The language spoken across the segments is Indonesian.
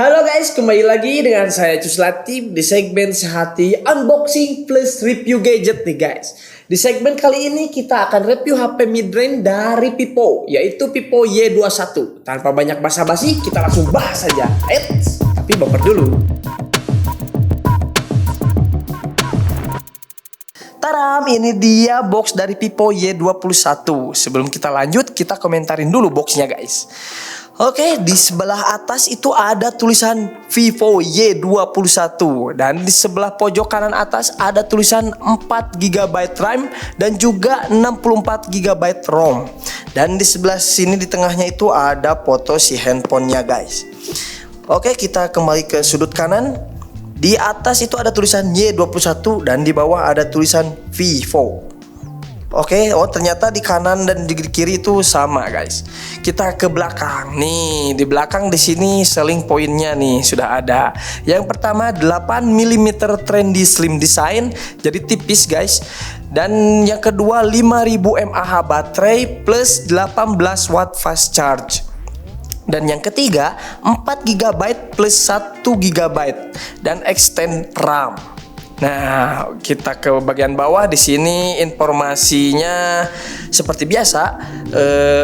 Halo guys, kembali lagi dengan saya Cus Latif di segmen Sehati Unboxing plus Review Gadget nih guys. Di segmen kali ini kita akan review HP mid-range dari Vivo, yaitu Vivo Y21. Tanpa banyak basa-basi, kita langsung bahas saja. Tapi bumper dulu. Taram, ini dia box dari Vivo Y21. Sebelum kita lanjut, kita komentarin dulu boxnya guys. Oke, di sebelah atas itu ada tulisan Vivo Y21 dan di sebelah pojok kanan atas ada tulisan 4 GB RAM dan juga 64 GB ROM. Dan di sebelah sini di tengahnya itu ada foto si handphonenya guys. Oke, kita kembali ke sudut kanan. Di atas itu ada tulisan Y21 dan di bawah ada tulisan Vivo. Oke, ternyata di kanan dan di kiri itu sama guys. Kita ke belakang. Nih, di belakang di sini selling pointnya nih sudah ada. Yang pertama 8 mm trendy slim design, jadi tipis guys. Dan yang kedua 5000 mAh baterai plus 18 watt fast charge. Dan yang ketiga 4 GB plus 1 GB dan extend RAM. Nah, kita ke bagian bawah. Di sini informasinya seperti biasa,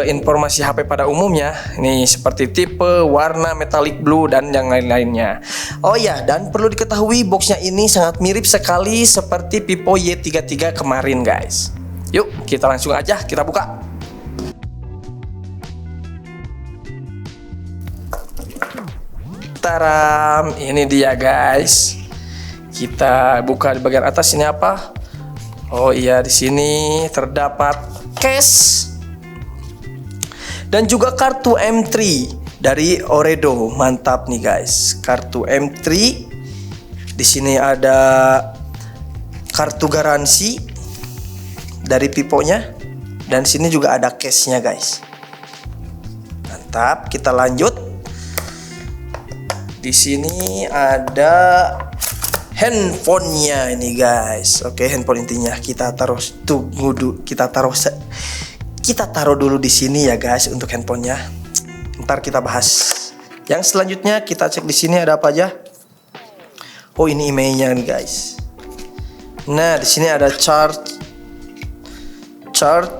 informasi HP pada umumnya. Nih seperti tipe, warna metallic blue dan yang lain-lainnya. Oh ya, dan perlu diketahui boxnya ini sangat mirip sekali seperti Vivo Y33 kemarin guys. Yuk, kita langsung aja kita buka. Taram, ini dia guys. Kita buka di bagian atas, ini apa? Oh iya, di sini terdapat case dan juga kartu M3 dari Oredo. Mantap nih guys, kartu M3. Di sini ada kartu garansi dari Vivo-nya dan di sini juga ada case-nya guys. Mantap, kita lanjut. Di sini ada handphonenya ini guys. Oke, handphone intinya kita taruh kita taruh dulu di sini ya guys untuk handphonenya. Ntar kita bahas. Yang selanjutnya kita cek di sini ada apa aja. Oh, ini emailnya nih guys. Nah, di sini ada charge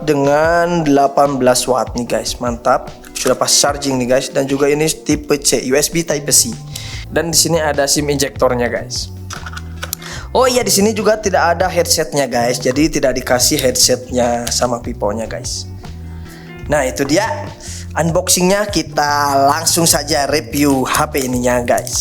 dengan 18 watt nih guys. Mantap. Sudah pas charging nih guys, dan juga ini tipe C, USB Type C. Dan di sini ada SIM injektornya guys. Oh iya, di sini juga tidak ada headsetnya guys, jadi tidak dikasih headsetnya sama Vivo-nya guys. Nah, itu dia unboxingnya. Kita langsung saja review HP ininya guys.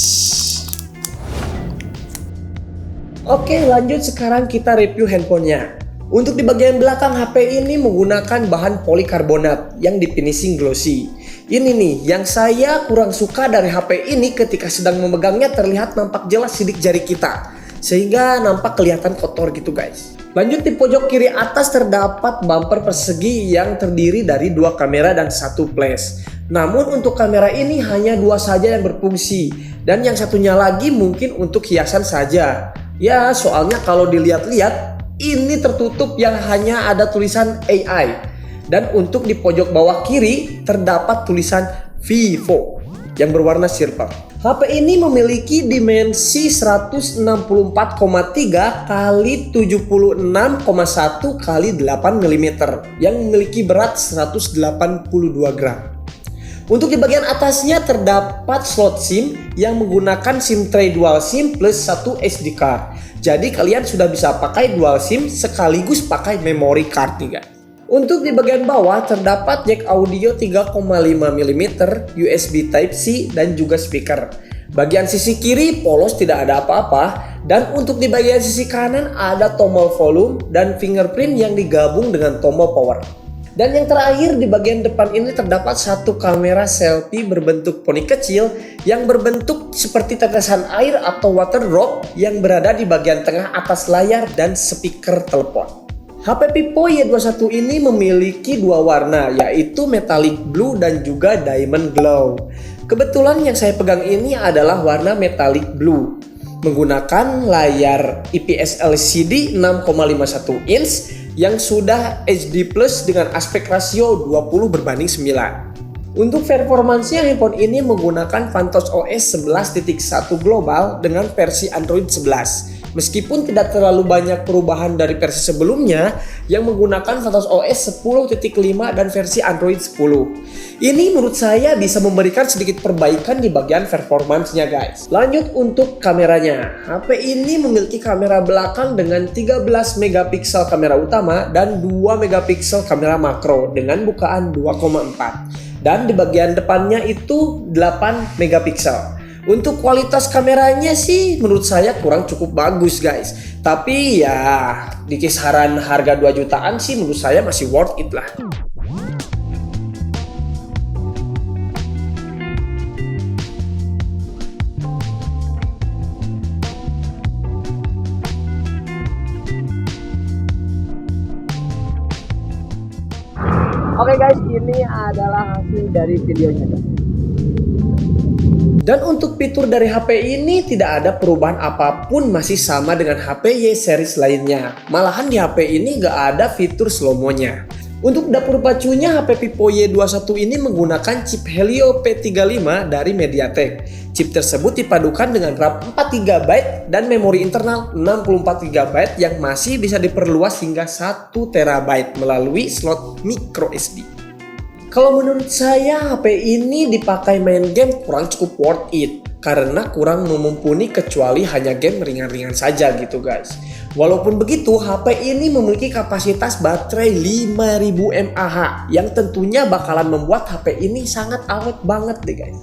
Oke, lanjut sekarang kita review handphonenya. Untuk di bagian belakang HP ini menggunakan bahan polikarbonat yang di finishing glossy. Ini nih yang saya kurang suka dari HP ini, ketika sedang memegangnya terlihat nampak jelas sidik jari kita, sehingga nampak kelihatan kotor gitu guys. Lanjut, di pojok kiri atas terdapat bumper persegi yang terdiri dari 2 kamera dan 1 flash. Namun untuk kamera ini hanya 2 saja yang berfungsi, dan yang satunya lagi mungkin untuk hiasan saja. Ya, soalnya kalau dilihat-lihat ini tertutup yang hanya ada tulisan AI. Dan untuk di pojok bawah kiri terdapat tulisan Vivo yang berwarna silver. HP ini memiliki dimensi 164,3 x 76,1 x 8 mm yang memiliki berat 182 gram. Untuk di bagian atasnya terdapat slot SIM yang menggunakan SIM tray dual SIM plus 1 SD card. Jadi kalian sudah bisa pakai dual SIM sekaligus pakai memory card nih guys. Untuk di bagian bawah terdapat jack audio 3,5 mm, USB Type C dan juga speaker. Bagian sisi kiri polos, tidak ada apa-apa. Dan untuk di bagian sisi kanan ada tombol volume dan fingerprint yang digabung dengan tombol power. Dan yang terakhir di bagian depan ini terdapat 1 kamera selfie berbentuk poni kecil yang berbentuk seperti tetesan air atau water drop yang berada di bagian tengah atas layar dan speaker telepon. HP Vivo Y21 ini memiliki 2 warna, yaitu metallic blue dan juga diamond glow. Kebetulan yang saya pegang ini adalah warna metallic blue, menggunakan layar IPS LCD 6,51 inch yang sudah HD+ dengan aspek rasio 20:9. Untuk performansnya, handphone ini menggunakan Vantage OS 11.1 global dengan versi Android 11. Meskipun tidak terlalu banyak perubahan dari versi sebelumnya yang menggunakan Vantage OS 10.5 dan versi Android 10. Ini menurut saya bisa memberikan sedikit perbaikan di bagian performansnya guys. Lanjut untuk kameranya. HP ini memiliki kamera belakang dengan 13 megapiksel kamera utama dan 2 megapiksel kamera makro dengan bukaan 2,4. Dan di bagian depannya itu 8 megapiksel. Untuk kualitas kameranya sih menurut saya kurang cukup bagus guys. Tapi ya di kisaran harga 2 jutaan sih menurut saya masih worth it lah. Oke guys, ini adalah hasil dari videonya guys. Dan untuk fitur dari HP ini tidak ada perubahan apapun, masih sama dengan HP Y series lainnya. Malahan di HP ini nggak ada fitur slow-mo-nya. Untuk dapur pacunya, HP Vivo Y21 ini menggunakan chip Helio P35 dari MediaTek. Chip tersebut dipadukan dengan RAM 4GB dan memori internal 64GB yang masih bisa diperluas hingga 1TB melalui slot microSD. Kalau menurut saya HP ini dipakai main game kurang cukup worth it karena kurang mumpuni kecuali hanya game ringan-ringan saja gitu guys. Walaupun begitu, HP ini memiliki kapasitas baterai 5000 mAh yang tentunya bakalan membuat HP ini sangat awet banget deh guys.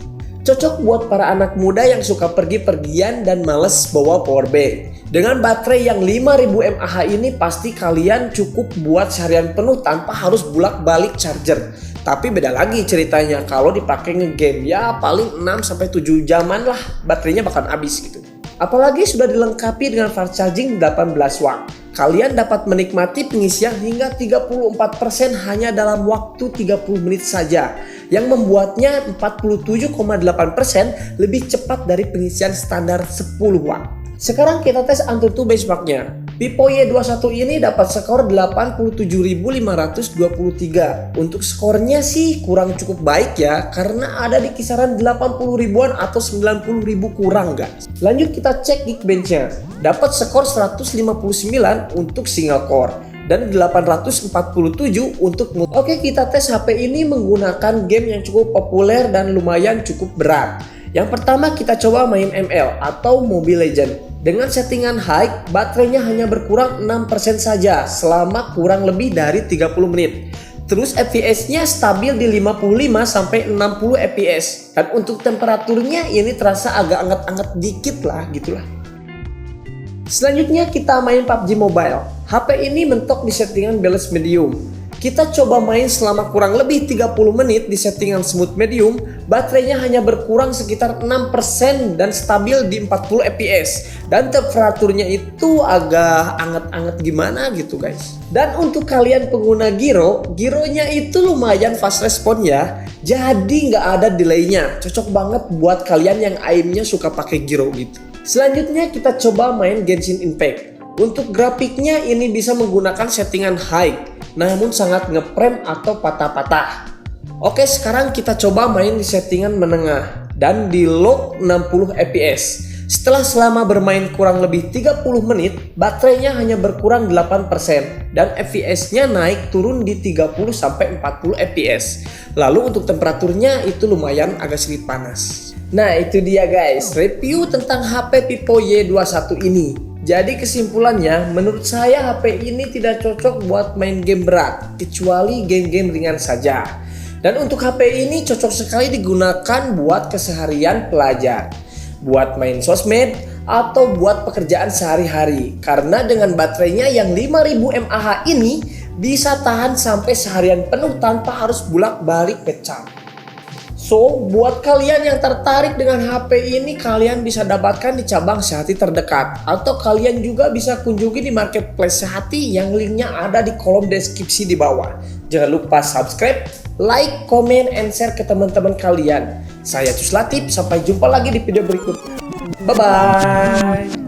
Cocok buat para anak muda yang suka pergi-pergian dan males bawa powerbank. Dengan baterai yang 5000 mAh ini pasti kalian cukup buat seharian penuh tanpa harus bolak-balik charger. Tapi beda lagi ceritanya kalau dipakai ngegame, ya paling 6-7 jaman lah baterainya bakal habis gitu. Apalagi sudah dilengkapi dengan fast charging 18 watt. Kalian dapat menikmati pengisian hingga 34% hanya dalam waktu 30 menit saja, yang membuatnya 47,8% lebih cepat dari pengisian standar 10 watt. Sekarang kita tes AnTuTu benchmarknya. Vivo Y21 ini dapat skor 87.523. Untuk skornya sih kurang cukup baik ya, karena ada di kisaran 80 ribuan atau 90 ribu kurang guys. Lanjut kita cek Geekbench-nya. Dapat skor 159 untuk single core dan 847 untuk multi. Oke, kita tes HP ini menggunakan game yang cukup populer dan lumayan cukup berat. Yang pertama kita coba main ML atau Mobile Legends. Dengan settingan high, baterainya hanya berkurang 6% saja selama kurang lebih dari 30 menit. Terus FPS-nya stabil di 55-60 fps. Dan untuk temperaturnya ini terasa agak anget-anget dikit lah gitulah. Selanjutnya kita main PUBG Mobile. HP ini mentok di settingan balance medium. Kita coba main selama kurang lebih 30 menit di settingan smooth medium, baterainya hanya berkurang sekitar 6% dan stabil di 40 fps. Dan temperaturnya itu agak anget-anget gimana gitu guys. Dan untuk kalian pengguna Gironya itu lumayan fast respon ya. Jadi nggak ada delaynya, cocok banget buat kalian yang aimnya suka pakai Giro gitu. Selanjutnya kita coba main Genshin Impact. Untuk grafiknya ini bisa menggunakan settingan high, namun sangat ngeprem atau patah-patah. Oke, sekarang kita coba main di settingan menengah dan di lock 60 fps. Selama bermain kurang lebih 30 menit, baterainya hanya berkurang 8% dan fps-nya naik turun di 30-40 fps. Lalu untuk temperaturnya itu lumayan agak sedikit panas. Nah, itu dia guys, review tentang HP Vivo Y21 ini. Jadi kesimpulannya, menurut saya HP ini tidak cocok buat main game berat, kecuali game-game ringan saja. Dan untuk HP ini cocok sekali digunakan buat keseharian pelajar, buat main sosmed, atau buat pekerjaan sehari-hari. Karena dengan baterainya yang 5000 mAh ini bisa tahan sampai seharian penuh tanpa harus bolak-balik ngecas. So, buat kalian yang tertarik dengan HP ini, kalian bisa dapatkan di cabang Sehati terdekat. Atau kalian juga bisa kunjungi di marketplace Sehati yang linknya ada di kolom deskripsi di bawah. Jangan lupa subscribe, like, comment, and share ke teman-teman kalian. Saya Cus Latif, sampai jumpa lagi di video berikutnya. Bye-bye.